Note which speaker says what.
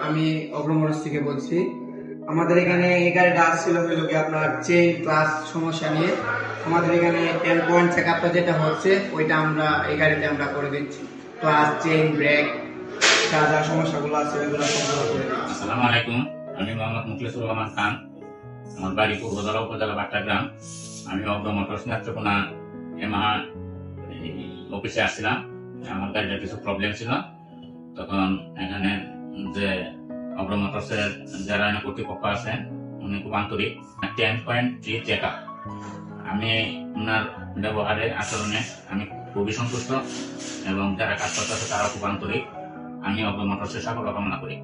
Speaker 1: আমি অগ্রমরস থেকে বলছি। আমাদের এখানে এই গাড়িটা আসছিল হইল কি আপনার চেইন ক্লাস সমস্যা নিয়ে। আমাদের এখানে 10 পয়েন্ট চেক আপটা যেটা হচ্ছে ওইটা আমরা এই গাড়িতে আমরা করে দিচ্ছি। ক্লাস, চেইন, ব্রেক যা যা সমস্যাগুলো আছে ওইগুলো সবগুলো করে দিচ্ছি।
Speaker 2: আসসালামু আলাইকুম, আমি মোহাম্মদ মুখলেসুর রহমান খান। আমার বাড়ি পূর্বদলা উপজেলা বাট্টাগ্রাম। আমি অগ্র মোটরস নেত্রকোনা এমাহা অফিসে আসছিলাম। আমার গাড়িটার কিছু প্রবলেম ছিল। তখন এখানে যে অগ্র মোটরসের যারা কর্তৃপক্ষ আছেন উনি খুব আন্তরিক। 10.3 চেক আপ। আমি ওনার ব্যবহারে আচরণে আমি খুবই সন্তুষ্ট এবং যারা কাজ করতে আছে তারাও খুব আন্তরিক। আমি অগ্র মোটরসের সাফল্য কামনা করি।